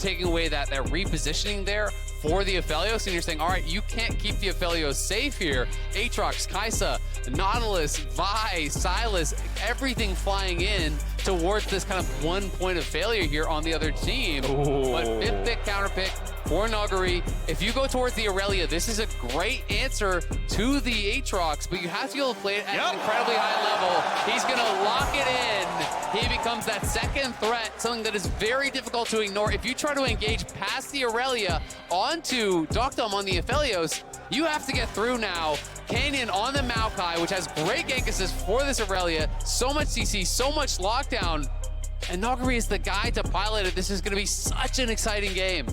taking away that repositioning there for the Aphelios, and you're saying, all right, you can't keep the Aphelios safe here. Aatrox, Kai'Sa, Nautilus, Vi, Sylas, everything flying in towards this kind of 1 point of failure here on the other team. Ooh. But fifth pick counter pick for Nuguri. If you go towards the Irelia, this is a great answer to the Aatrox, but you have to be able to play it at an incredibly high level. He's gonna lock it in. He becomes that second threat, something that is very difficult to ignore. If you try to engage past the Irelia onto deokdam on the Aphelios, you have to get through now. Kellin on the Maokai, which has great gank assist for this Irelia. So much CC, so much lockdown. And Nuguri is the guy to pilot it. This is going to be such an exciting game.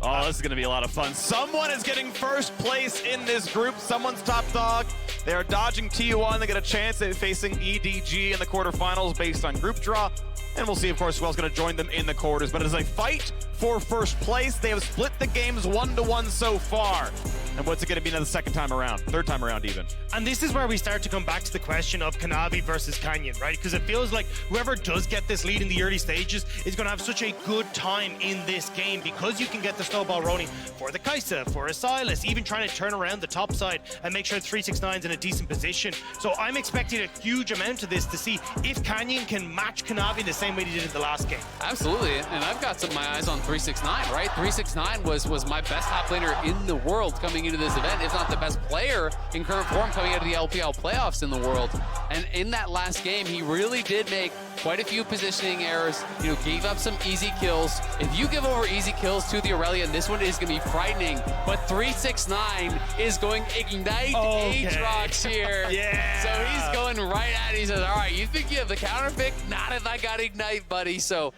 Oh, this is going to be a lot of fun. Someone is getting first place in this group. Someone's top dog. They are dodging T1. They get a chance at facing EDG in the quarterfinals based on group draw. And we'll see, of course, who else is going to join them in the quarters. But it is a fight for first place. They have split the games 1-1 so far. And what's it going to be now the second time around? Third time around, even. And this is where we start to come back to the question of Kanavi versus Canyon, right? Because it feels like whoever does get this lead in the early stages is going to have such a good time in this game because you can get the snowball rolling for the Kai'Sa, for a Sylas, even trying to turn around the top side and make sure 369's in a decent position. So I'm expecting a huge amount of this to see if Canyon can match Kanavi the same way he did in the last game. Absolutely, and I've got my eyes on 369, right? 369 was my best top laner in the world coming into this event, if not the best player in current form coming out of the LPL playoffs in the world. And in that last game, he really did make quite a few positioning errors, gave up some easy kills. If you give over easy kills to the Irelia, this one is going to be frightening, but 369 is going ignite Aatrox here. Yeah. So he's going right at it. He says, all right, you think you have the counter pick? Not if I got ignite, buddy. So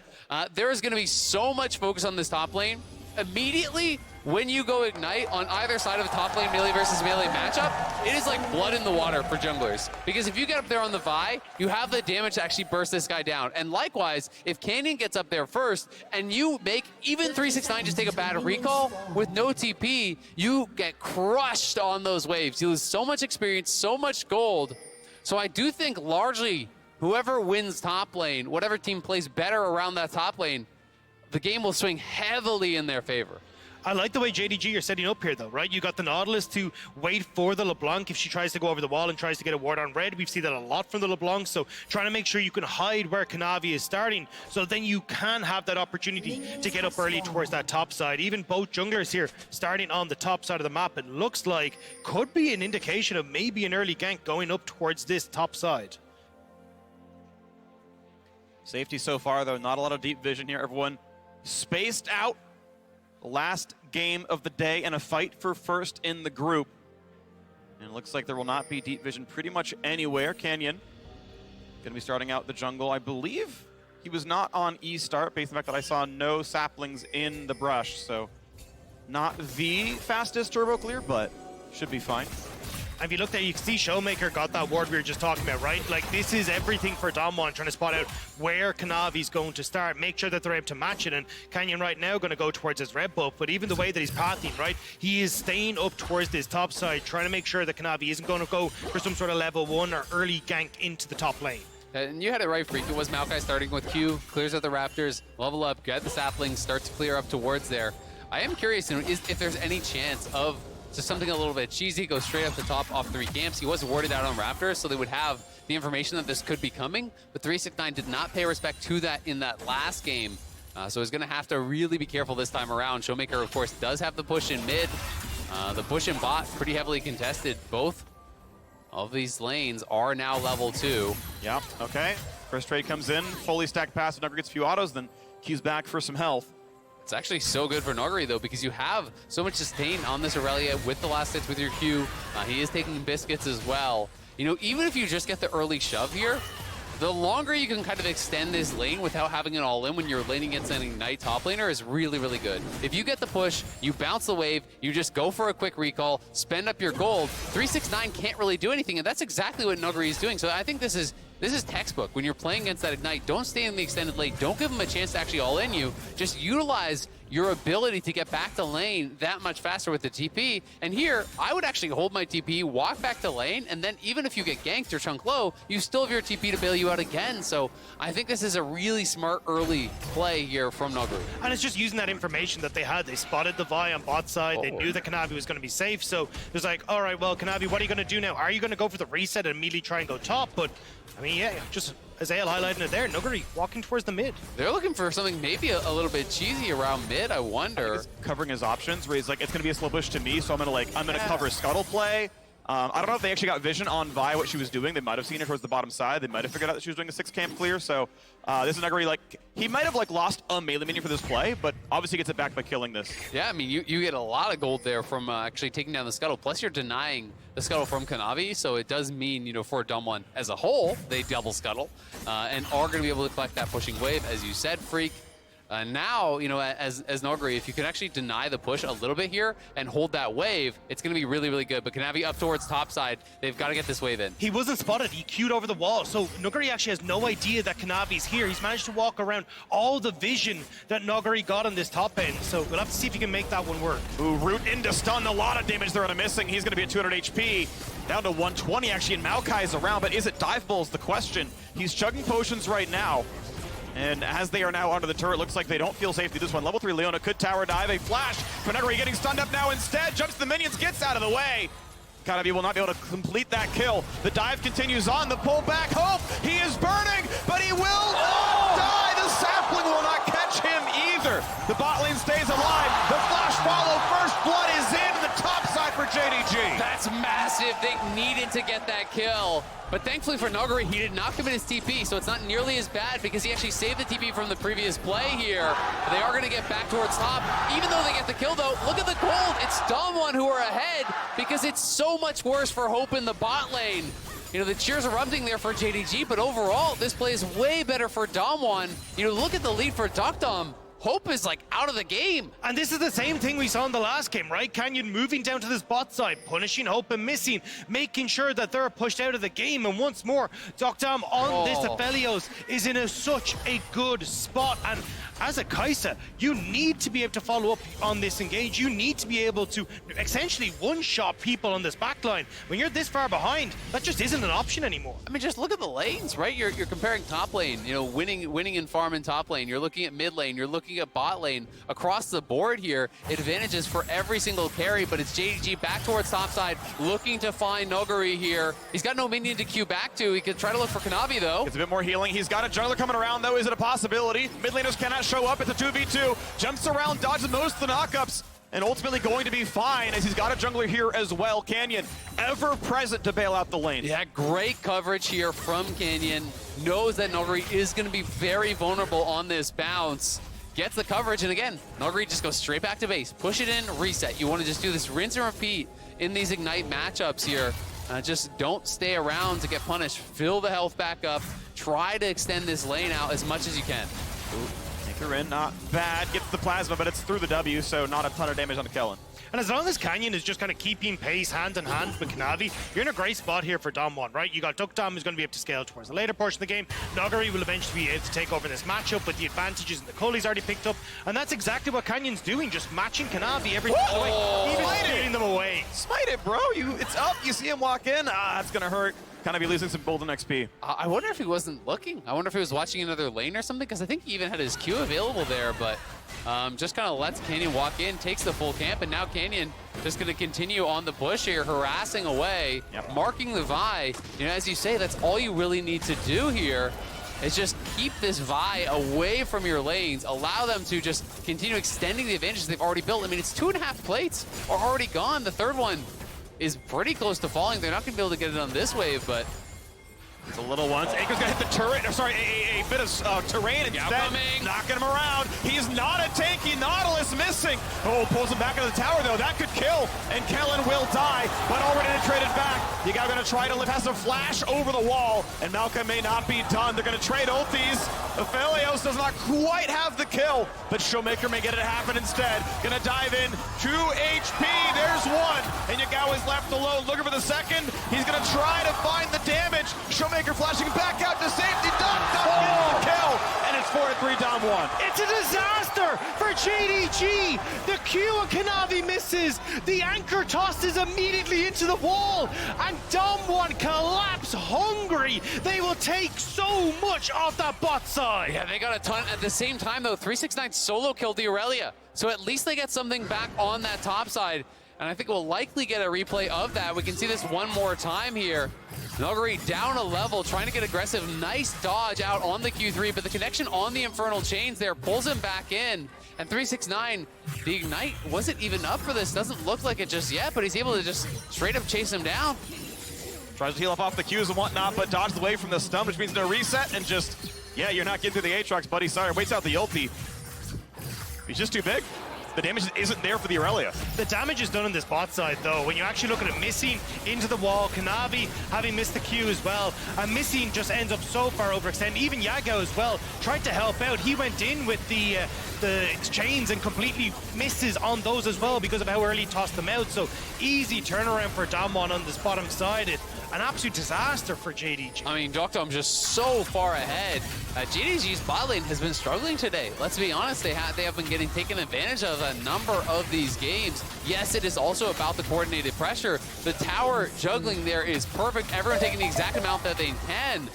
there is going to be so much focus on this top lane. Immediately, when you go ignite on either side of the top lane melee versus melee matchup, it is like blood in the water for junglers. Because if you get up there on the Vi, you have the damage to actually burst this guy down. And likewise, if Canyon gets up there first and you make even 369 just take a bad recall with no TP, you get crushed on those waves. You lose so much experience, so much gold. So I do think largely whoever wins top lane, whatever team plays better around that top lane, the game will swing heavily in their favor. I like the way JDG you're setting up here, though, right? You got the Nautilus to wait for the LeBlanc if she tries to go over the wall and tries to get a ward on red. We've seen that a lot from the LeBlanc, so trying to make sure you can hide where Kanavi is starting, so then you can have that opportunity to get up early towards that top side. Even both junglers here starting on the top side of the map, it looks like could be an indication of maybe an early gank going up towards this top side. Safety so far, though. Not a lot of deep vision here. Everyone spaced out. Last game of the day and a fight for first in the group. And it looks like there will not be deep vision pretty much anywhere. Canyon going to be starting out the jungle. I believe he was not on E start based on the fact that I saw no saplings in the brush. So not the fastest turbo clear, but should be fine. If you look there, you can see ShowMaker got that ward we were just talking about, right? Like, this is everything for Damwon, trying to spot out where Kanavi's going to start, make sure that they're able to match it. And Canyon right now going to go towards his red buff, but even the way that he's pathing, right? He is staying up towards this top side, trying to make sure that Kanavi isn't going to go for some sort of level 1 or early gank into the top lane. And you had it right, Freak. It was Maokai starting with Q, clears out the Raptors, level up, get the saplings, start to clear up towards there. I am curious if there's any chance of just something a little bit cheesy, go straight up the top off 3 camps. He was warded out on Raptors, so they would have the information that this could be coming, but 369 did not pay respect to that in that last game. So he's gonna have to really be careful this time around. ShowMaker, of course, does have the push in mid. The push in bot, pretty heavily contested. Both of these lanes are now level 2. Yeah, okay. First trade comes in, fully stacked passive, Nuguri gets a few autos, then Q's back for some health. It's actually so good for Nuguri, though, because you have so much sustain on this Irelia with the last hits with your Q. He is taking biscuits as well. Even if you just get the early shove here, the longer you can kind of extend this lane without having it all in when you're laning against an Ignite top laner is really, really good. If you get the push, you bounce the wave, you just go for a quick recall, spend up your gold, 369 can't really do anything, and that's exactly what Nuguri is doing. So I think this is this is textbook. When you're playing against that Ignite, don't stay in the extended lane. Don't give them a chance to actually all in you. Just utilize your ability to get back to lane that much faster with the TP. And here, I would actually hold my TP, walk back to lane, and then even if you get ganked or chunk low, you still have your TP to bail you out again. So I think this is a really smart early play here from Nuguri. And it's just using that information that they had. They spotted the Vi on bot side. They knew that Kanavi was going to be safe. So it was like, all right, well, Kanavi, what are you going to do now? Are you going to go for the reset and immediately try and go top? But, I mean, yeah, just as Ale highlighting it there, Nuguri walking towards the mid. They're looking for something maybe a little bit cheesy around mid, I wonder. He's covering his options where he's like, it's going to be a slow push to me, so I'm going to cover scuttle play. I don't know if they actually got vision on Vi, what she was doing. They might have seen her towards the bottom side. They might have figured out that she was doing a 6-camp clear. So this is Nuguri, like, he might have like lost a melee minion for this play, but obviously gets it back by killing this. Yeah, I mean, you get a lot of gold there from actually taking down the scuttle. Plus, you're denying the scuttle from Kanavi, so it does mean, you know, for Dumb One as a whole, they double scuttle and are going to be able to collect that pushing wave, as you said, Freak. Now, you know, as Nuguri, if you can actually deny the push a little bit here and hold that wave, it's going to be really, really good. But Kanavi up towards top side, they've got to get this wave in. He wasn't spotted. He queued over the wall. So Nuguri actually has no idea that Kanavi's here. He's managed to walk around all the vision that Nuguri got on this top end. So we'll have to see if he can make that one work. Ooh, root into stun. A lot of damage there on a missing. He's going to be at 200 HP. Down to 120 actually, and Maokai is around, but is it diveable is the question. He's chugging potions right now. And as they are now under the turret, looks like they don't feel safe to this one. Level 3 Leona could tower dive. A flash. Nuguri getting stunned up now instead. Jumps to the minions, gets out of the way. Kanavi will not be able to complete that kill. The dive continues on. The pull back. Hope. He is burning, but he will not die. The sapling will not catch him either. The bot lane stays alive. The flash follow. First blood is in the top side for JDG. That's massive. They needed to get that kill. But thankfully for Nuguri, he did not commit his TP, so it's not nearly as bad because he actually saved the TP from the previous play here. They are going to get back towards top. Even though they get the kill, though, look at the gold. It's Dumb One who are ahead because it's so much worse for Hope in the bot lane. You know, the cheers are erupting there for JDG, but overall, this play is way better for Dumb One. You know, look at the lead for deokdam. Hope is like out of the game. And this is the same thing we saw in the last game, right? Canyon moving down to this bot side, punishing Hope and missing, making sure that they're pushed out of the game. And once more, deokdam on this Aphelios is in such a good spot. And as a Kai'Sa, you need to be able to follow up on this engage. You need to be able to essentially one-shot people on this backline. When you're this far behind, that just isn't an option anymore. I mean, just look at the lanes, right? You're comparing top lane, you know, winning in farm in top lane. You're looking at mid lane. You're looking at bot lane. Across the board here, advantages for every single carry, but it's JDG back towards top side, looking to find Nuguri here. He's got no minion to queue back to. He could try to look for Kanavi, though. It's a bit more healing. He's got a jungler coming around, though. Is it a possibility? Mid laners cannot show up. It's a 2v2. Jumps around, dodges most of the knockups, and ultimately going to be fine as he's got a jungler here as well. Canyon, ever present to bail out the lane. Yeah, great coverage here from Canyon. Knows that Nuguri is going to be very vulnerable on this bounce. Gets the coverage, and again, Nuguri just goes straight back to base. Push it in, reset. You want to just do this rinse and repeat in these Ignite matchups here. Just don't stay around to get punished. Fill the health back up. Try to extend this lane out as much as you can. Ooh, take her in, not bad. Gets the plasma, but it's through the W, so not a ton of damage on the Kellin. And as long as Canyon is just kind of keeping pace hand in hand with Kanavi, you're in a great spot here for Dumb One, right? You got deokdam who's going to be able to scale towards the later portion of the game. Nuguri will eventually be able to take over this matchup with the advantages and the cull he's already picked up. And that's exactly what Canyon's doing, just matching Kanavi every single way, even shooting them away. Smite it, bro. It's up. You see him walk in. That's going to hurt. Kind of be losing some golden XP. I wonder if he wasn't looking. I wonder if he was watching another lane or something, because I think he even had his Q available there, but just kind of lets Canyon walk in, takes the full camp, and now Canyon just going to continue on the push here, harassing away, marking the Vi. You know, as you say, that's all you really need to do here is just keep this Vi away from your lanes, allow them to just continue extending the advantages they've already built. I mean, it's 2.5 plates are already gone. The third one is pretty close to falling. They're not going to be able to get it on this wave, but it's a little once. Aker's gonna hit the turret. Sorry, a bit of terrain instead. Knocking him around. He's not a tanky Nautilus. Nautilus missing. Oh, pulls him back into the tower though. That could kill, and Kellin will die, but already traded back. Yagao gonna try to live, has a flash over the wall, and Maokai may not be done. They're gonna trade ultis. Aphelios does not quite have the kill, but ShowMaker may get it happen instead. Gonna dive in, 2 HP, there's one, and Yagao is left alone, looking for the second. He's gonna try to find the damage. ShowMaker flashing back out to safety. Gets the kill, and it's 4-3 Dom 1. It's a disaster for JDG. The Q and Kanavi misses. The anchor tosses immediately into the wall, and Dom 1 collapse hungry. They will take so much off that bot side. Yeah, they got a ton. At the same time, though, 369 solo killed the Irelia. So at least they get something back on that top side. And I think we'll likely get a replay of that. We can see this one more time here. Nuguri down a level, trying to get aggressive. Nice dodge out on the Q3, but the connection on the Infernal Chains there pulls him back in. And 369, the Ignite wasn't even up for this. Doesn't look like it just yet, but he's able to just straight up chase him down. Tries to heal off the Qs and whatnot, but dodged away from the stun, which means no reset, and just, yeah, you're not getting through the Aatrox, buddy. Sorry, waits out the ulti. He's just too big. The damage isn't there for the Irelia. The damage is done on this bot side, though. When you actually look at it missing into the wall, Kanavi having missed the Q as well, and missing just ends up so far overextended. Even Yagao as well tried to help out. He went in with the chains and completely misses on those as well because of how early he tossed them out. So easy turnaround for Damwon on this bottom side. An absolute disaster for JDG. I mean, deokdam just so far ahead. JDG's bot lane has been struggling today. Let's be honest, they have been getting taken advantage of a number of these games. Yes, it is also about the coordinated pressure. The tower juggling there is perfect. Everyone taking the exact amount that they can.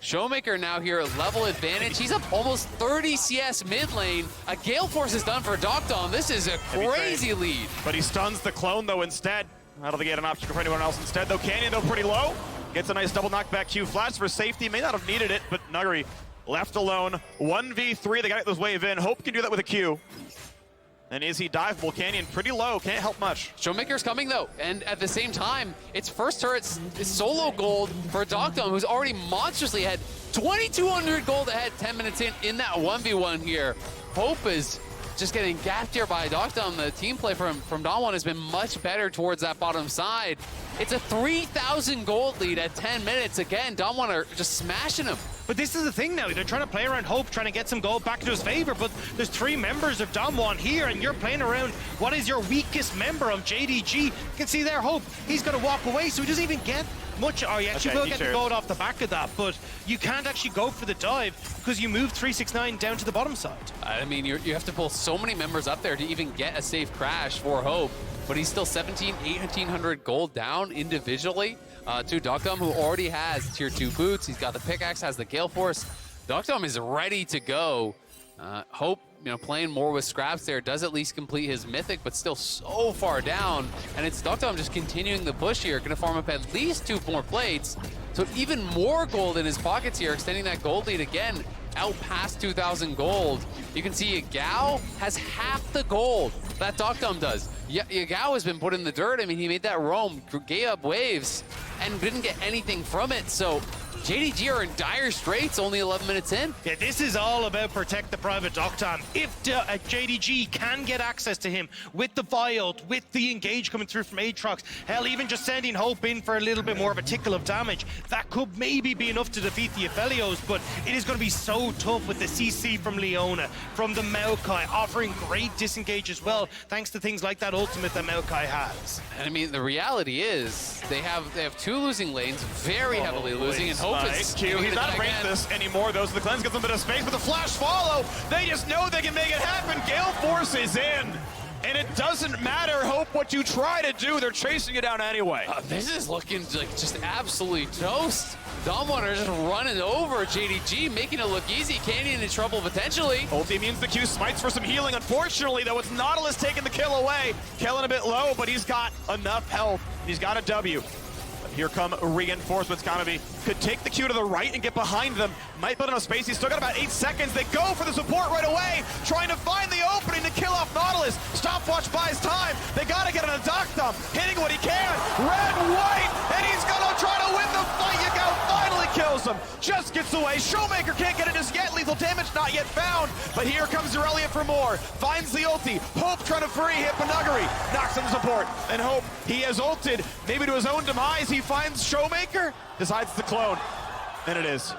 ShowMaker now here, level advantage. He's up almost 30 CS mid lane. A Gale Force is done for deokdam. This is a crazy lead. But he stuns the clone, though, instead. I don't think he had an option for anyone else instead, though. Canyon, though, pretty low. Gets a nice double knockback Q. Flash for safety. May not have needed it, but Nuguri left alone. 1v3. They got to get this wave in. Hope can do that with a Q. And is he diveable? Canyon pretty low. Can't help much. ShowMaker's coming, though. And at the same time, it's first turret's solo gold for deokdam, who's already monstrously ahead. 2,200 gold ahead 10 minutes in that 1v1 here. Hope is just getting gapped here by deokdam. The team play from Dom 1 has been much better towards that bottom side. It's a 3,000 gold lead at 10 minutes. Again, Dom 1 are just smashing him. But this is the thing now, they're trying to play around Hope, trying to get some gold back to his favor, but there's 3 members of Dom 1 here, and you're playing around what is your weakest member of JDG. You can see there, Hope, he's going to walk away, so he doesn't even get much. Oh, you actually will get the gold off the back of that, but you can't actually go for the dive because you move 369 down to the bottom side. I mean, you have to pull so many members up there to even get a safe crash for Hope, but he's still 1,800 gold down individually to deokdam, who already has tier 2 boots. He's got the pickaxe, has the Gale Force. deokdam is ready to go. Hope, playing more with scraps there, does at least complete his mythic, but still so far down. And it's deokdam just continuing the push here, gonna farm up at least 2 more plates. So even more gold in his pockets here, extending that gold lead again, out past 2,000 gold. You can see Yagao has half the gold that deokdam does. Yagao has been put in the dirt. I mean, he made that roam, gave up waves, and didn't get anything from it. So JDG are in dire straits only 11 minutes in. Yeah, this is all about protect the private deokdam. If JDG can get access to him with the Vial, with the engage coming through from Aatrox, hell, even just sending Hope in for a little bit more of a tickle of damage, that could maybe be enough to defeat the Aphelios, but it is going to be so tough with the CC from Leona, from the Maokai, offering great disengage as well, thanks to things like that ultimate that Maokai has. And I mean, the reality is they have 2 losing lanes, very heavily losing, and Hope is Q. He's not ranked this anymore, though, so the cleanse gets a bit of space, but the flash follow, they just know they can make it happen. Gale Force is in, and it doesn't matter, Hope, what you try to do, they're chasing you down anyway. This is looking like just absolutely toast. Dom 1 are just running over JDG, making it look easy. Canyon in trouble potentially. Ulti means the Q smites for some healing. Unfortunately, though, it's Nautilus taking the kill away. Kellin a bit low, but he's got enough health. He's got a W. Here come reinforcements. Kanavi could take the Q to the right and get behind them. Might build enough space. He's still got about 8 seconds. They go for the support right away, trying to find the opening to kill off Nautilus. Stopwatch buys time. They got to get on a deokdam, hitting what he can. Red, white, and he's going to try to win the fight. Yagao finally kills him. Just gets away. ShowMaker can't get it as yet. Lethal damage not yet found. But here comes Irelia for more. Finds the ulti. Hope trying to free hit, but Nuguri knocks him support. And Hope, he has ulted, maybe to his own demise. He finds ShowMaker, decides to clone. And it is.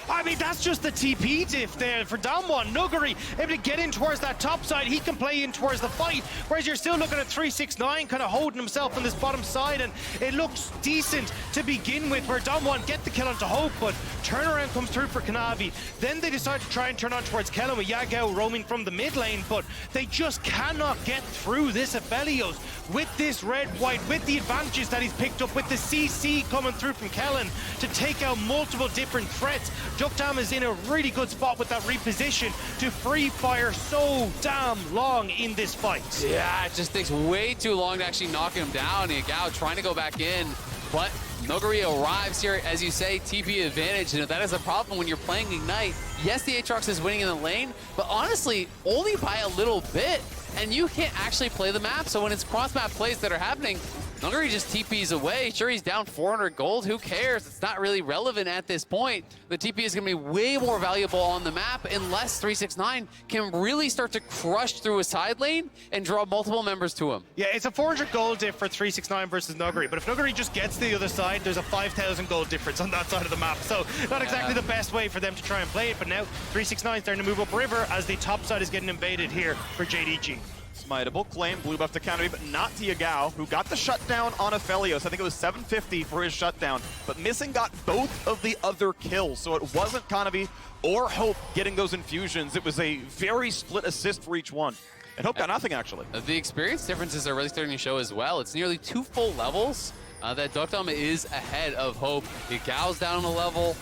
I mean, that's just the TP diff there for Damwon. Nuguri able to get in towards that top side. He can play in towards the fight, whereas you're still looking at 369 kind of holding himself on this bottom side, and it looks decent to begin with, where Damwon get the kill onto Hope, but turnaround comes through for Kanavi. Then they decide to try and turn on towards Kellin with Yagao roaming from the mid lane, but they just cannot get through this Aphelios with this red-white, with the advantages that he's picked up, with the CC coming through from Kellin to take out multiple different threats. deokdam is in a really good spot with that reposition to free fire so damn long in this fight. Yeah, it just takes way too long to actually knock him down. Yagao trying to go back in, but Nuguri arrives here, as you say, TP advantage, and that is a problem when you're playing Ignite. Yes, the Aatrox is winning in the lane, but honestly, only by a little bit, and you can't actually play the map, so when it's cross-map plays that are happening, Nuguri just TPs away. Sure, he's down 400 gold. Who cares? It's not really relevant at this point. The TP is going to be way more valuable on the map unless 369 can really start to crush through a side lane and draw multiple members to him. Yeah, it's a 400 gold diff for 369 versus Nuguri, but if Nuguri just gets to the other side, there's a 5,000 gold difference on that side of the map. So not exactly the best way for them to try and play it, but now 369 is starting to move up river as the top side is getting invaded here for JDG. Smiteable claim, blue buff to Kanavi, but not to Yagao, who got the shutdown on Aphelios. I think it was 750 for his shutdown, but missing got both of the other kills, so it wasn't Kanavi or Hope getting those infusions. It was a very split assist for each one. And Hope got nothing, actually. The experience differences are really starting to show as well. It's nearly 2 full levels that deokdam is ahead of Hope. Yagao's down a level.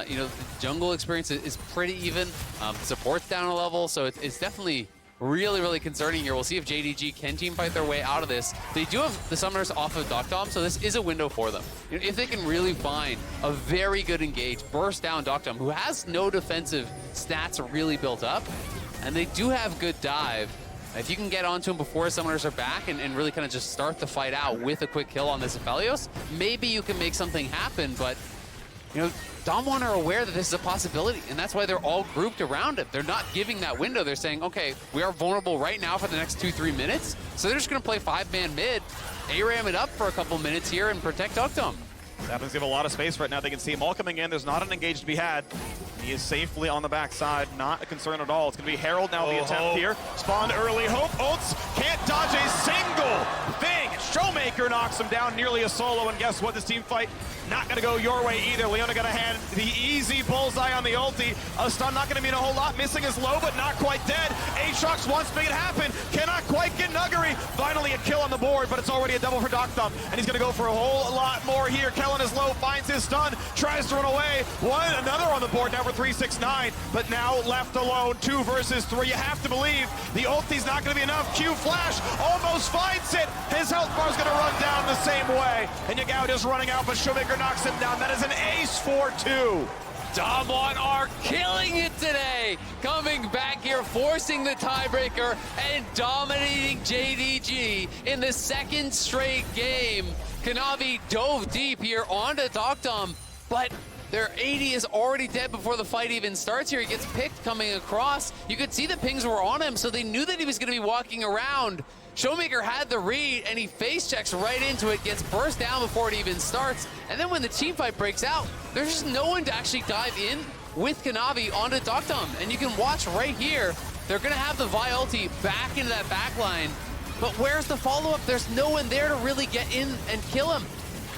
You know, the jungle experience is pretty even. Support's down a level, so it's definitely really, really concerning here. We'll see if JDG can teamfight their way out of this. They do have the summoners off of deokdam, so this is a window for them. If they can really find a very good engage, burst down deokdam, who has no defensive stats really built up, and they do have good dive. If you can get onto him before summoners are back and really kind of just start the fight out with a quick kill on this Aphelios, maybe you can make something happen, but you know, Damwon are aware that this is a possibility, and that's why they're all grouped around it. They're not giving that window. They're saying, okay, we are vulnerable right now for the next 2-3 minutes, so they're just going to play 5-man mid, ARAM it up for a couple minutes here, and protect deokdam. Happens to have a lot of space right now. They can see them all coming in. There's not an engage to be had. He is safely on the backside. Not a concern at all. It's going to be Herald now, the attempt here. Spawned early. Hope ults. Can't dodge a single thing. ShowMaker knocks him down nearly a solo. And guess what? This team fight not going to go your way either. Leona going to hand the easy bullseye on the ulti. A stun not going to mean a whole lot. Missing is low, but not quite dead. Aatrox wants to make it happen. Cannot quite get Nuguri. Finally a kill on the board, but it's already a double for deokdam. And he's going to go for a whole lot more here. Kellin is low, finds his stun, tries to run away. Another on the board now for 369, but now left alone, 2 versus 3. You have to believe the ulti's not going to be enough. Q flash almost finds it. His health bar's going to run down the same way. And Yagao is running out, but ShowMaker knocks him down. That is an ace for 2. Damwon are killing it today. Coming back here, forcing the tiebreaker and dominating JDG in the second straight game. Kanavi dove deep here onto deokdam, but their AD is already dead before the fight even starts here. He gets picked coming across. You could see the pings were on him, so they knew that he was going to be walking around. ShowMaker had the read, and he face checks right into it, gets burst down before it even starts. And then when the team fight breaks out, there's just no one to actually dive in with Kanavi onto deokdam. And you can watch right here, they're going to have the Vi ulti back into that backline. But where's the follow-up? There's no one there to really get in and kill him.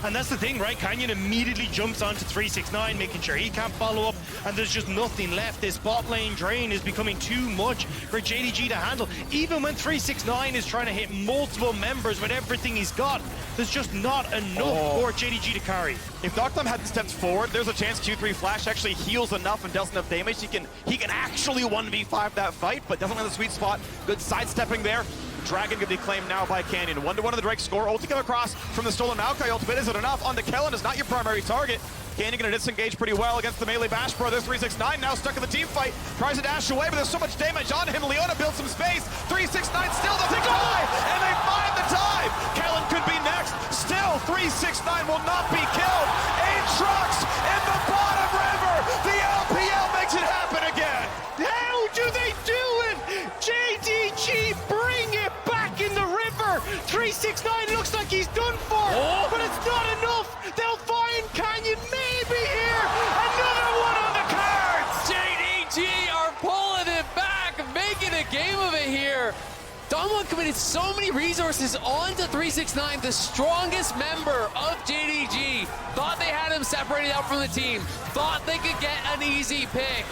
And that's the thing, right? Canyon immediately jumps onto 369, making sure he can't follow up, and there's just nothing left. This bot lane drain is becoming too much for JDG to handle. Even when 369 is trying to hit multiple members with everything he's got, there's just not enough for JDG to carry. If deokdam had stepped forward, there's a chance Q3 Flash actually heals enough and deals enough damage. He can actually 1v5 that fight, but doesn't have the sweet spot. Good sidestepping there. Dragon can be claimed now by Canyon. 1-1 of the Drake score. Ulti come across from the stolen Maokai ultimate. Is it enough? On the Kellin is not your primary target. Canyon gonna disengage pretty well against the melee Bash Brothers. 369 now stuck in the team fight. Tries to dash away, but there's so much damage on him. Leona builds some space. 369 still doesn't die, and they find the time. Kellin could be next. Still, 369 will not be killed. Aatrox in the bottom river. The LPL makes it happen again. How do they do 369 looks like he's done for, but it's not enough. They'll find Canyon maybe here. Another one on the cards. JDG are pulling it back, making a game of it here. Damwon committed so many resources onto 369, the strongest member of JDG. Thought they had him separated out from the team. Thought they could get an easy pick.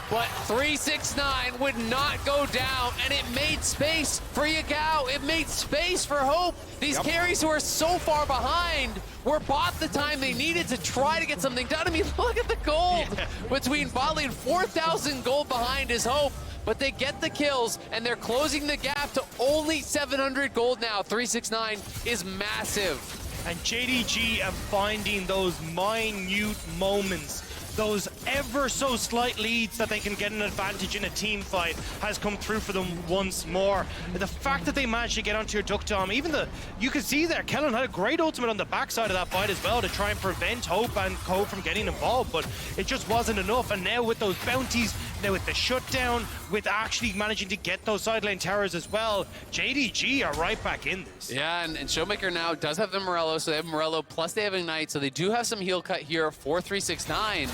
But 369 would not go down, and it made space for Yagao. It made space for Hope. These carries who are so far behind were bought the time they needed to try to get something done. I mean, look at the gold between bot lane. 4,000 gold behind is Hope, but they get the kills, and they're closing the gap to only 700 gold now. 369 is massive. And JDG are finding those minute moments, those ever so slight leads that they can get an advantage in a team fight has come through for them once more. The fact that they managed to get onto your deokdam, you could see there, Kellin had a great ultimate on the backside of that fight as well to try and prevent Hope and Co from getting involved, but it just wasn't enough. And now with those bounties, now with the shutdown, with actually managing to get those side lane towers as well, JDG are right back in this. Yeah, and ShowMaker now does have the Morello, so they have Morello, plus they have Ignite, so they do have some heal cut here for 369.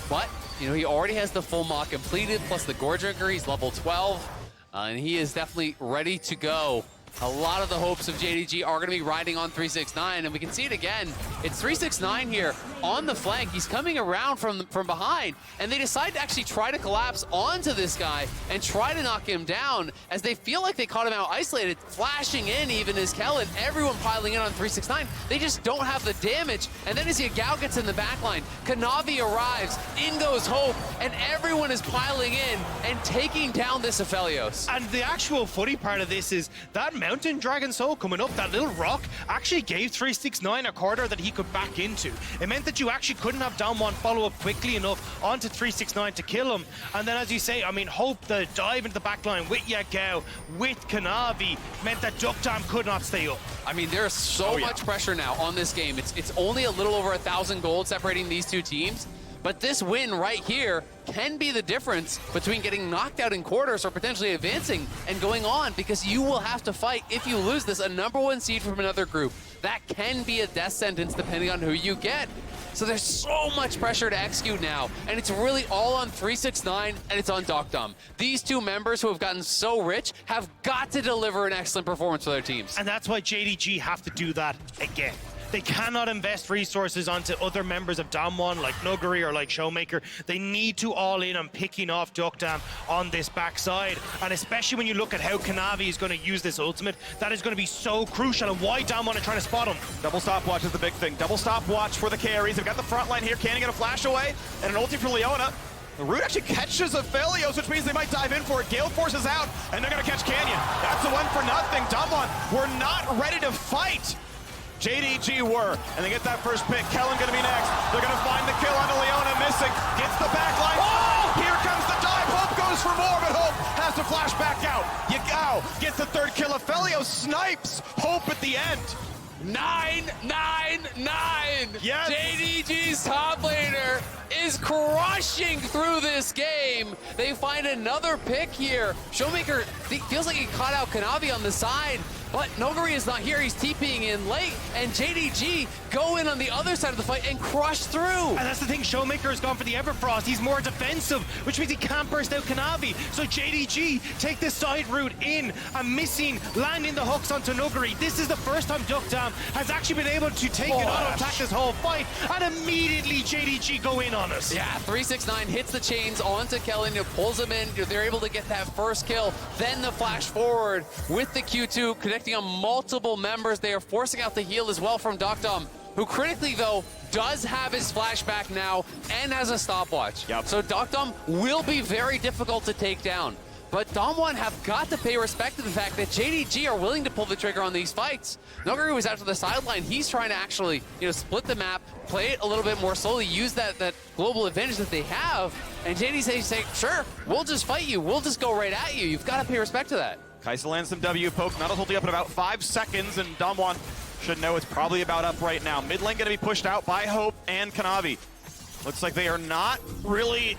But, you know, he already has the full mock completed, plus the Gore Drinker, he's level 12, and he is definitely ready to go. A lot of the hopes of JDG are going to be riding on 369, and we can see it again. It's 369 here on the flank. He's coming around from behind, and they decide to actually try to collapse onto this guy and try to knock him down as they feel like they caught him out isolated, flashing in even as Kellin, everyone piling in on 369. They just don't have the damage, and then as Yagao gets in the backline, Kanavi arrives, in goes Hope, and everyone is piling in and taking down this Aphelios. And the actual funny part of this is that Mountain Dragon Soul coming up, that little rock, actually gave 369 a corridor that he could back into. It meant that you actually couldn't have Damwon follow up quickly enough onto 369 to kill him. And then, as you say, I mean, Hope, the dive into the backline with Yagao, with Kanavi, meant that deokdam could not stay up. I mean, there's so much pressure now on this game. It's only a little over 1,000 gold separating these two teams. But this win right here can be the difference between getting knocked out in quarters or potentially advancing and going on, because you will have to fight, if you lose this, a #1 seed from another group. That can be a death sentence depending on who you get. So there's so much pressure to execute now, and it's really all on 369 and it's on deokdam. These two members who have gotten so rich have got to deliver an excellent performance for their teams. And that's why JDG have to do that again. They cannot invest resources onto other members of Damwon like Nuguri or like ShowMaker. They need to all in on picking off deokdam on this backside. And especially when you look at how Kanavi is going to use this ultimate, that is going to be so crucial, and why Damwon are trying to spot him. Double stopwatch is the big thing. Double stopwatch for the carries. They've got the front line here. Can he get a flash away? And an ulti from Leona. The root actually catches Aphelios, which means they might dive in for it. Gale forces out, and they're going to catch Canyon. That's the one for nothing. Damwon were not ready to fight. JDG were, and they get that first pick. Kellin gonna be next. They're gonna find the kill onto Leona, missing. Gets the back line. Oh! Here comes the dive. Hope goes for more, but Hope has to flash back out. Yagao gets the third kill. Aphelios snipes Hope at the end. 9-9-9! Yes! JDG's top laner is crushing through this game. They find another pick here. ShowMaker feels like he caught out Kanavi on the side, but Nuguri is not here. He's TPing in late, and JDG go in on the other side of the fight and crush through. And that's the thing, ShowMaker has gone for the Everfrost. He's more defensive, which means he can't burst out Kanavi. So JDG take the side route in and missing, landing the hooks onto Nuguri. This is the first time deokdam has actually been able to take an auto attack this whole fight, and immediately JDG go in on us. Yeah, 369 hits the chains onto Kellin, pulls him in. They're able to get that first kill. Then the flash forward with the Q2, connecting on multiple members. They are forcing out the heal as well from deokdam, who critically, though, does have his flashback now and has a stopwatch. Yep. So deokdam will be very difficult to take down. But Damwon have got to pay respect to the fact that JDG are willing to pull the trigger on these fights. Nuguri was out to the sideline. He's trying to actually, split the map, play it a little bit more slowly, use that global advantage that they have. And JDG say, sure, we'll just fight you. We'll just go right at you. You've got to pay respect to that. Kai'Sa lands some W poke. Nautilus holding up in about 5 seconds, and Damwon should know it's probably about up right now. Mid lane going to be pushed out by Hope and Kanavi. Looks like they are not really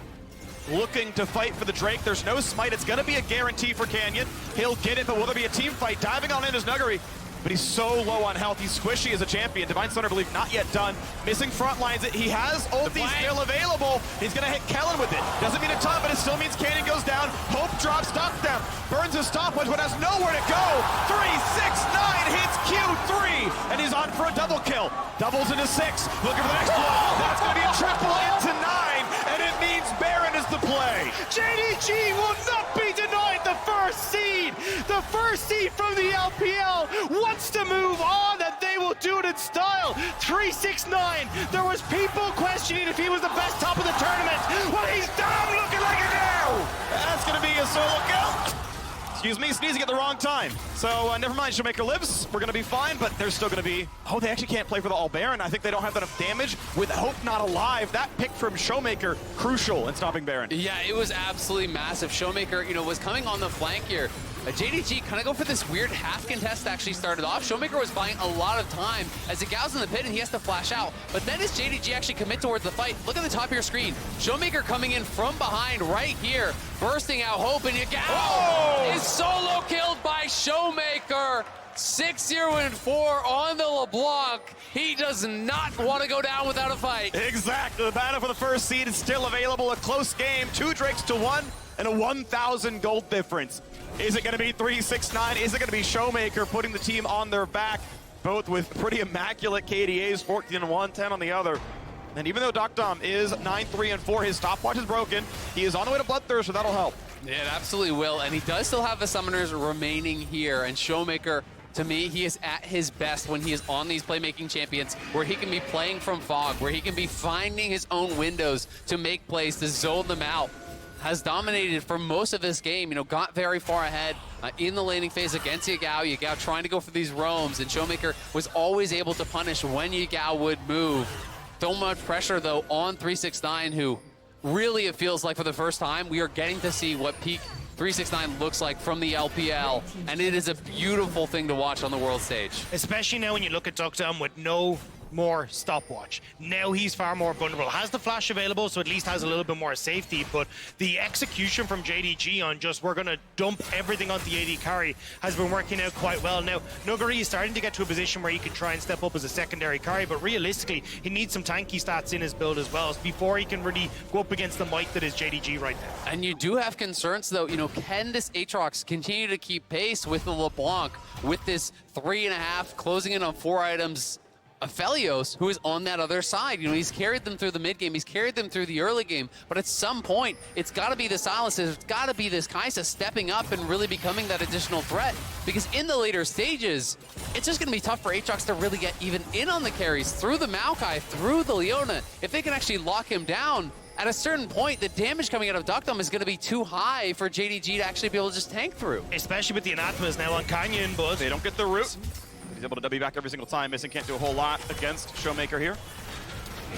looking to fight for the Drake. There's no smite. It's going to be a guarantee for Canyon. He'll get it, but will there be a team fight? Diving on in is Nuguri. but he's so low on health. He's squishy as a champion. Divine Thunder, I believe, not yet done. Missing front lines. He has ulti still available. He's going to hit Kellin with it. Doesn't mean a ton, but it still means Kanan goes down. Hope drops deokdam. Burns his stopwatch, but has nowhere to go. 3-6-9 hits Q3, and he's on for a double kill. Doubles into 6. Looking for the next one. That's going to be a triple into 9, and it means Baron is the play. JDG will not be denied the first seed. The first seed from the LPL wants to move on, and they will do it in style. 3-6-9. There was people questioning if he was the best top of the tournament. Well, he's down looking like it now. That's going to be a solo kill. Excuse me, sneezing at the wrong time. So never mind, ShowMaker lives. We're going to be fine, but there's still going to be... Oh, they actually can't play for the All Baron. I think they don't have enough damage. With Hope not alive, that pick from ShowMaker, crucial in stopping Baron. Yeah, it was absolutely massive. ShowMaker, was coming on the flank here. JDG kind of go for this weird half contest actually started off. ShowMaker was buying a lot of time as Yagao's in the pit and he has to flash out. But then as JDG actually commit towards the fight, look at the top of your screen. ShowMaker coming in from behind right here, bursting out Hope, and Yagao is solo killed by ShowMaker. 6-0-4 on the LeBlanc. He does not want to go down without a fight. Exactly. The battle for the first seed is still available. A close game. 2 Drakes to 1 and a 1,000 gold difference. Is it going to be 3-6-9? Is it going to be ShowMaker putting the team on their back? Both with pretty immaculate KDAs, 14-1, 10 on the other. And even though deokdam is 9-3-4, his stopwatch is broken. He is on the way to Bloodthirst, so that'll help. Yeah, it absolutely will. And he does still have the summoners remaining here. And ShowMaker, to me, he is at his best when he is on these playmaking champions, where he can be playing from fog, where he can be finding his own windows to make plays, to zone them out. Has dominated for most of this game, got very far ahead in the laning phase against Yagao. Yagao trying to go for these roams, and ShowMaker was always able to punish when Yagao would move. So much pressure, though, on 3-6-9, who really, it feels like for the first time, we are getting to see what peak 3-6-9 looks like from the LPL, and it is a beautiful thing to watch on the world stage. Especially now when you look at deokdam with no more stopwatch. Now he's far more vulnerable. Has the flash available, so at least has a little bit more safety, but the execution from JDG on just, we're going to dump everything on the AD carry has been working out quite well. Now, Nuguri is starting to get to a position where he can try and step up as a secondary carry, but realistically, he needs some tanky stats in his build as well before he can really go up against the might that is JDG right now. And you do have concerns, though. Can this Aatrox continue to keep pace with the LeBlanc, with this 3.5, closing in on 4 items, Aphelios, who is on that other side? He's carried them through the mid game, he's carried them through the early game, but at some point, it's got to be the Sylas, it's got to be this Kai'Sa stepping up and really becoming that additional threat, because in the later stages, it's just going to be tough for Aatrox to really get even in on the carries through the Maokai, through the Leona. If they can actually lock him down, at a certain point, the damage coming out of deokdam is going to be too high for JDG to actually be able to just tank through. Especially with the Anathemas now on Canyon, but They don't get the root. He's able to W back every single time. Missing can't do a whole lot against ShowMaker here.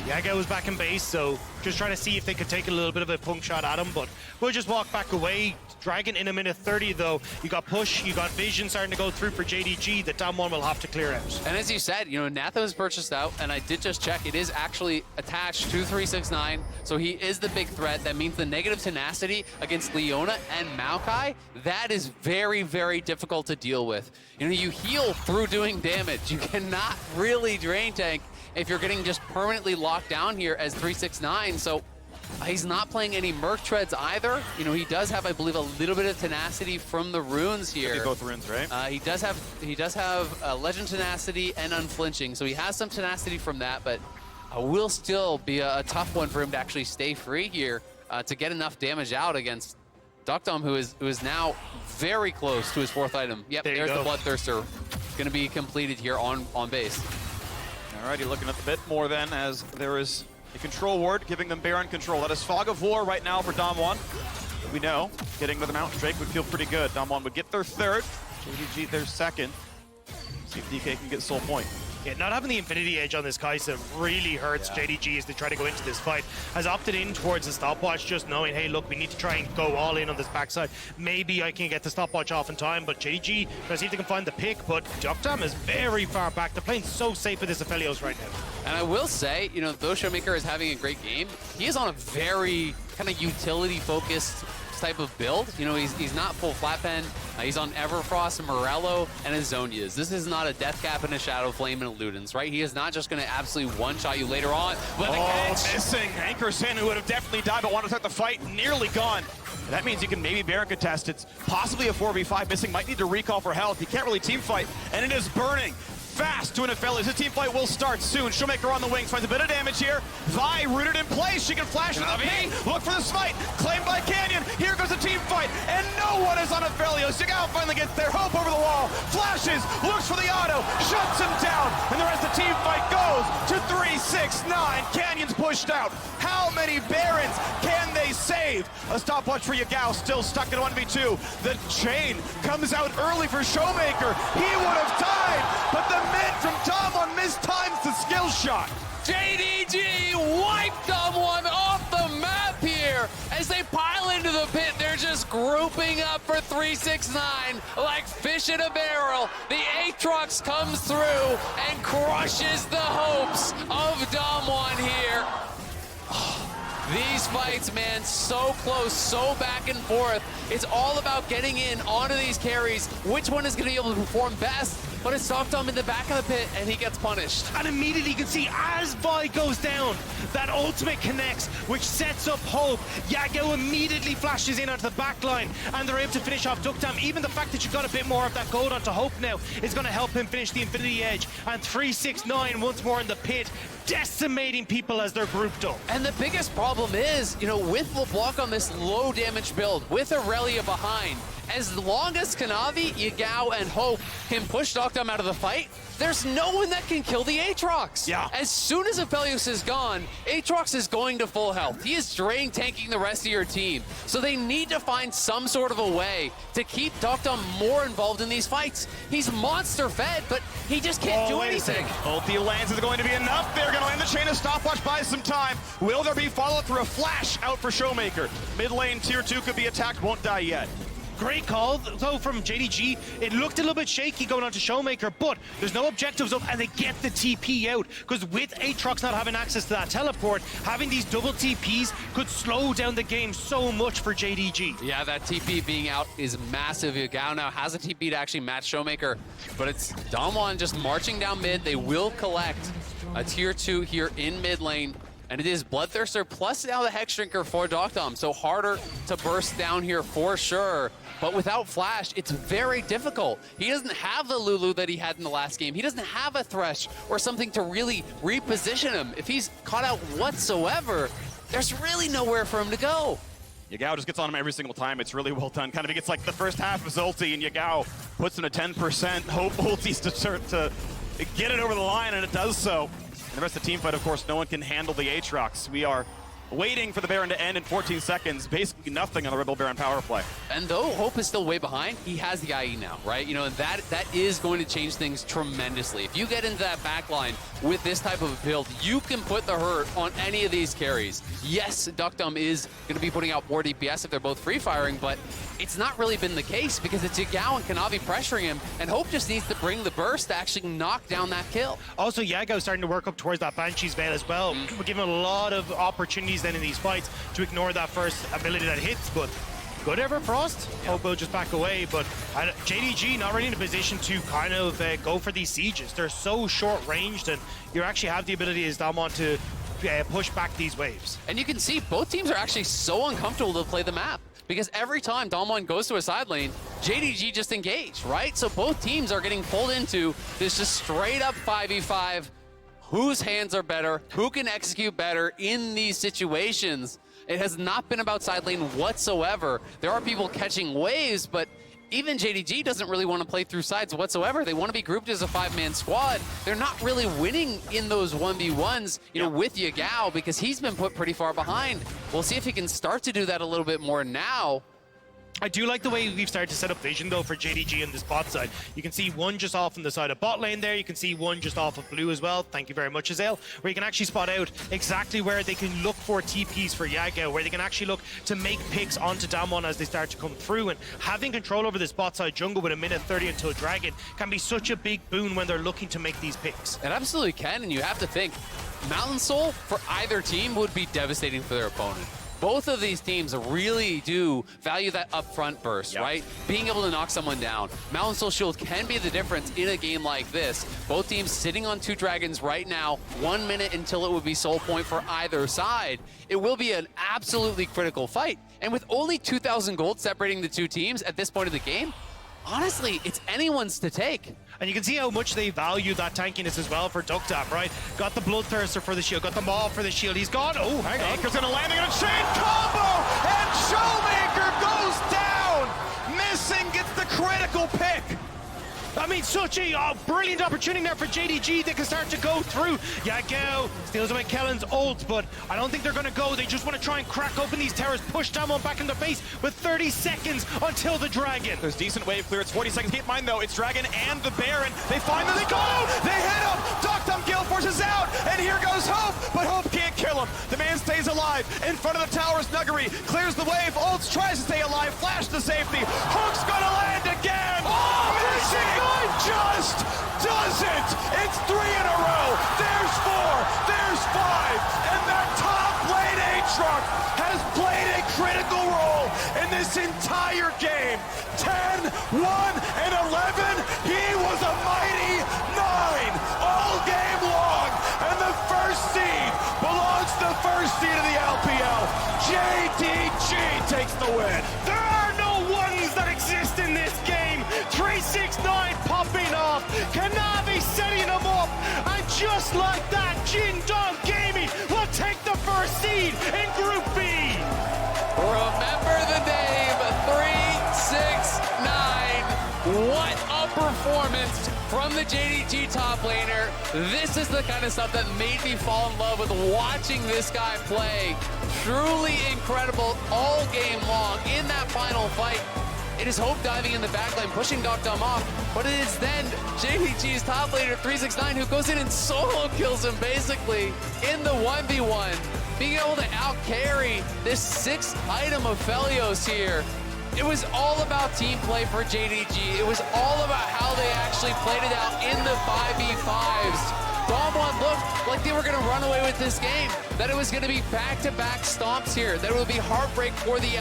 Yagao was back in base, so just trying to see if they could take a little bit of a punk shot at him, but we'll just walk back away. Dragon in a minute 30, though. You got push, you got vision starting to go through for JDG that Dam1 will have to clear out. And as you said, Nathan was purchased out, and I did just check, it is actually attached to 3-6-9, so he is the big threat. That means the negative tenacity against Leona and Maokai, that is very, very difficult to deal with. You heal through doing damage. You cannot really drain tank if you're getting just permanently locked down here as 3-6-9, so he's not playing any Merc Treads either. He does have, I believe, a little bit of tenacity from the runes here. Both runes, right? He does have Legend Tenacity and Unflinching, so he has some tenacity from that, but will still be a tough one for him to actually stay free here to get enough damage out against deokdam, who is now very close to his 4th item. Yep, there's the Bloodthirster. Going to be completed here on base. Alrighty, looking at the bit more then, as there is a control ward giving them Baron control. That is Fog of War right now for Dam1. We know getting to the Mountain Drake would feel pretty good. Dam1 would get their 3rd, JDG their 2nd. See if DK can get Soul Point. Yeah, not having the Infinity Edge on this Kai'Sa really hurts JDG as they try to go into this fight. Has opted in towards the stopwatch, just knowing, hey, look, we need to try and go all in on this backside. Maybe I can get the stopwatch off in time, but JDG, trying to see if they can find the pick, but deokdam is very far back. They're playing so safe with this Aphelios right now. And I will say, though ShowMaker is having a great game, he is on a very kind of utility-focused type of build. You know, he's not full flat pen. He's on Everfrost, Morello, and Azonias. This is not a Death Cap and a Shadow Flame and a Ludens, right? He is not just going to absolutely one-shot you later on. But the catch! Missing. Anchor Sin, who would have definitely died but wanted to start the fight, nearly gone. That means you can maybe Baron contest. It's possibly a 4v5. Missing might need to recall for health. He can't really team fight, and it is burning fast to an Aphelios. His team fight will start soon. ShowMaker on the wings, finds a bit of damage here. Vi rooted in place. She can flash into the paint. Look for the smite. Claimed by Canyon. Here goes a team fight, and no one is on Aphelios. Yagao finally gets there. Hope over the wall. Flashes. Looks for the auto. Shuts him down. And the rest of the team fight goes to 3-6-9. Canyon's pushed out. How many Barons can they save? A stopwatch for Yagao, still stuck in 1v2. The chain comes out early for ShowMaker. He would have died, but the mid from Damwon mistimes the skill shot. JDG wiped Damwon off the map here. As they pile into the pit, they're just grouping up for 3-6-9 like fish in a barrel. The Aatrox comes through and crushes the hopes of Damwon here. These fights, man, so close, so back and forth. It's all about getting in onto these carries. Which one is going to be able to perform best? But it's Deokdam in the back of the pit, and he gets punished. And immediately you can see as Vi goes down, that ultimate connects, which sets up Hope. Yagao immediately flashes in onto the back line, and they're able to finish off Deokdam. Even the fact that you got a bit more of that gold onto Hope now is going to help him finish the Infinity Edge. And 3-6-9 once more in the pit, decimating people as they're grouped up. And the biggest problem is, you know, with LeBlanc on this low damage build, with Irelia behind, as long as Kanavi, Yagao, and Hope can push Deokdam out of the fight, there's no one that can kill the Aatrox. Yeah. As soon as Aphelios is gone, Aatrox is going to full health. He is drain tanking the rest of your team. So they need to find some sort of a way to keep Deokdam more involved in these fights. He's monster fed, but he just can't do anything. Ulti lands is going to be enough. They're going to end the chain of stopwatch, buy some time. Will there be follow through a flash out for ShowMaker? Mid lane, tier 2 could be attacked, won't die yet. Great call, though, from JDG. It looked a little bit shaky going on to ShowMaker, but there's no objectives up, and they get the TP out. Because with Aatrox not having access to that teleport, having these double TPs could slow down the game so much for JDG. Yeah, that TP being out is massive. Yagao now has a TP to actually match ShowMaker, but it's Damwon just marching down mid. They will collect a tier 2 here in mid lane. And it is Bloodthirster plus now the Hex Drinker for Deokdam. So harder to burst down here for sure. But without Flash, it's very difficult. He doesn't have the Lulu that he had in the last game. He doesn't have a Thresh or something to really reposition him. If he's caught out whatsoever, there's really nowhere for him to go. Yagao just gets on him every single time. It's really well done. Kind of gets like the first half of his ulti, and Yagao puts in a 10%. Hope ultis to get it over the line, and it does so. And the rest of the team fight, of course, no one can handle the Aatrox. We are waiting for the Baron to end in 14 seconds. Basically nothing on the Rebel Baron power play. And though Hope is still way behind, he has the IE now, right? You know, that is going to change things tremendously. If you get into that back line with this type of a build, you can put the hurt on any of these carries. Yes, Deokdam is going to be putting out more DPS if they're both free-firing, but it's not really been the case because it's Yagao and Kanavi pressuring him, and Hope just needs to bring the burst to actually knock down that kill. Also, Yagao starting to work up towards that Banshee's Veil as well. We're giving him a lot of opportunities then in these fights to ignore that first ability that hits, but good Everfrost. Hope will just back away, but JDG not really in a position to kind of go for these sieges. They're so short-ranged, and you actually have the ability as Damwon to push back these waves. And you can see both teams are actually so uncomfortable to play the map, because every time Damwon goes to a side lane, JDG just engage, right? So both teams are getting pulled into this just straight up 5v5. Whose hands are better? Who can execute better in these situations? It has not been about side lane whatsoever. There are people catching waves, but even JDG doesn't really want to play through sides whatsoever. They want to be grouped as a 5-man squad. They're not really winning in those 1v1s, you know, with Yagao, because he's been put pretty far behind. We'll see if he can start to do that a little bit more now. I do like the way we've started to set up vision, though, for JDG on this bot side. You can see one just off on the side of bot lane there. You can see one just off of blue as well. Thank you very much, Azale. Where you can actually spot out exactly where they can look for TPs for Yagao, where they can actually look to make picks onto Damwon as they start to come through. And having control over this bot side jungle with a minute 30 until Dragon can be such a big boon when they're looking to make these picks. It absolutely can, and you have to think, Mountain Soul for either team would be devastating for their opponent. both of these teams really do value that upfront burst, Yep. right? Being able to knock someone down. Mountain Soul Shield can be the difference in a game like this. Both teams sitting on 2 dragons right now, 1 minute until it would be soul point for either side. It will be an absolutely critical fight. And with only 2,000 gold separating the two teams at this point of the game, honestly, it's anyone's to take. And you can see how much they value that tankiness as well for deokdam, right? Got the Bloodthirster for the shield, got the Maw for the shield. He's gone. Oh, hang on. Anchor's gonna land, they're gonna chain combo, and ShowMaker goes down. Missing gets the critical pick. I mean, such a brilliant opportunity there for JDG. They can start to go through. Yagao steals away Kellin's ult, but I don't think they're going to go. They just want to try and crack open these towers, push down one back in the face with 30 seconds until the Dragon. There's decent wave clear. It's 40 seconds. Keep in mind, though, it's Dragon and the Baron. They find them. They go! They hit him! deokdam Gale forces out, and here goes Hope, but Hope can't kill him. The man stays alive. In front of the towers, Nuguri clears the wave. Ults tries to stay alive. Flash to safety. Hook's going to land again! Oh, missing! Just doesn't! It's 3 in a row! There's 4! There's 5! And that top lane Aatrox has played a critical role in this entire game. 10, 1, and 11. He was a mighty 9 all game long. And the first seed belongs to the first seed of the LPL. JDG takes the win. There are no ones that exist in this game. 369 popping off. Kanavi setting them up. And just like that, Jindong Gaming will take the first seed in Group B. Remember the name 369. What a performance from the JDG top laner. This is the kind of stuff that made me fall in love with watching this guy play. Truly incredible all game long in that final fight. It is Hope diving in the backline, pushing deokdam off, but it is then JDG's top laner 369 who goes in and solo kills him basically in the 1v1, being able to out-carry this 6th item Aphelios here. It was all about team play for JDG. It was all about how they actually played it out in the 5v5s. Dom1 looked like they were going to run away with this game, that it was going to be back-to-back stomps here, that it would be heartbreak for the